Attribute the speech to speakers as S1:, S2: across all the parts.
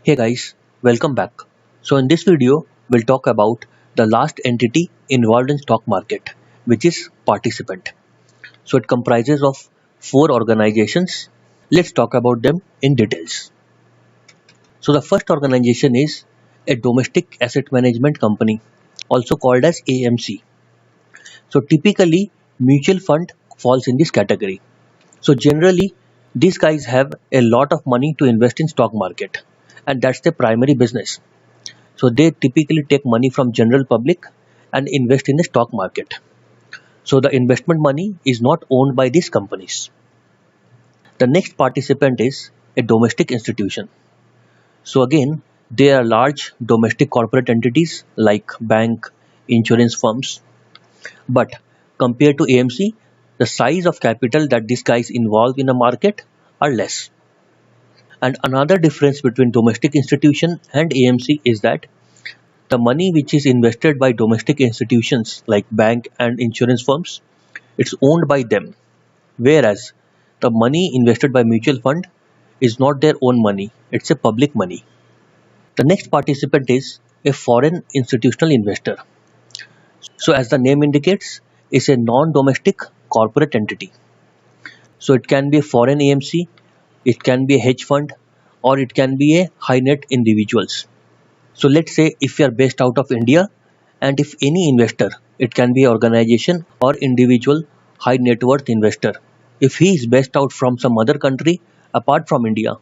S1: Hey guys, welcome back. So in this video, we'll talk about the last entity involved in stock market, which is participant. So it comprises of four organizations. Let's talk about them in details. So the first organization is a domestic asset management company, also called as AMC. So typically, mutual fund falls in this category. So generally, these guys have a lot of money to invest in stock market, and that's their primary business. So they typically take money from general public and invest in the stock market. So the investment money is not owned by these companies. The next participant is a domestic institution. So again, they are large domestic corporate entities like bank, insurance firms. But compared to AMC, the size of capital that these guys involve in a market are less. And another difference between domestic institution and AMC is that the money which is invested by domestic institutions like bank and insurance firms, it's owned by them, whereas the money invested by mutual fund is not their own money, it's a public money. The next participant is a foreign institutional investor. So as the name indicates, it's a non-domestic corporate entity. So it can be a foreign AMC, it can be a hedge fund, or it can be a high net individuals. So let's say if you are based out of India, and if any investor, it can be organization or individual high net worth investor, if he is based out from some other country apart from India,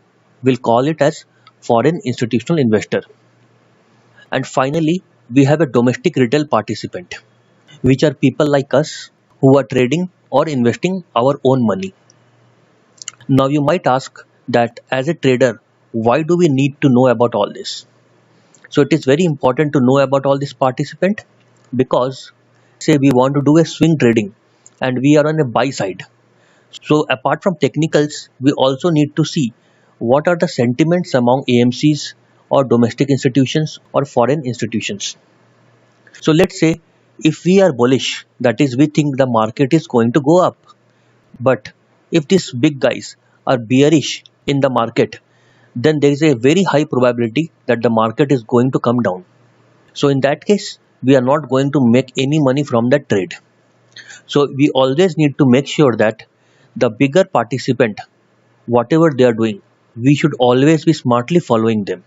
S1: we'll call it as foreign institutional investor. And finally, we have a domestic retail participant, which are people like us who are trading or investing our own money. Now you might ask that as a trader, why do we need to know about all this? So it is very important to know about all this participant because say we want to do a swing trading and we are on a buy side. So apart from technicals, we also need to see what are the sentiments among AMCs or domestic institutions or foreign institutions. So let's say if we are bullish, that is we think the market is going to go up. But if these big guys are bearish in the market, then there is a very high probability that the market is going to come down. So in that case, we are not going to make any money from that trade. So we always need to make sure that the bigger participant, whatever they are doing, we should always be smartly following them.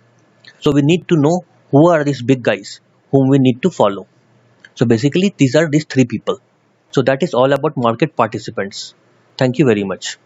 S1: So we need to know who are these big guys whom we need to follow. So basically, these are these three people. So that is all about market participants. Thank you very much.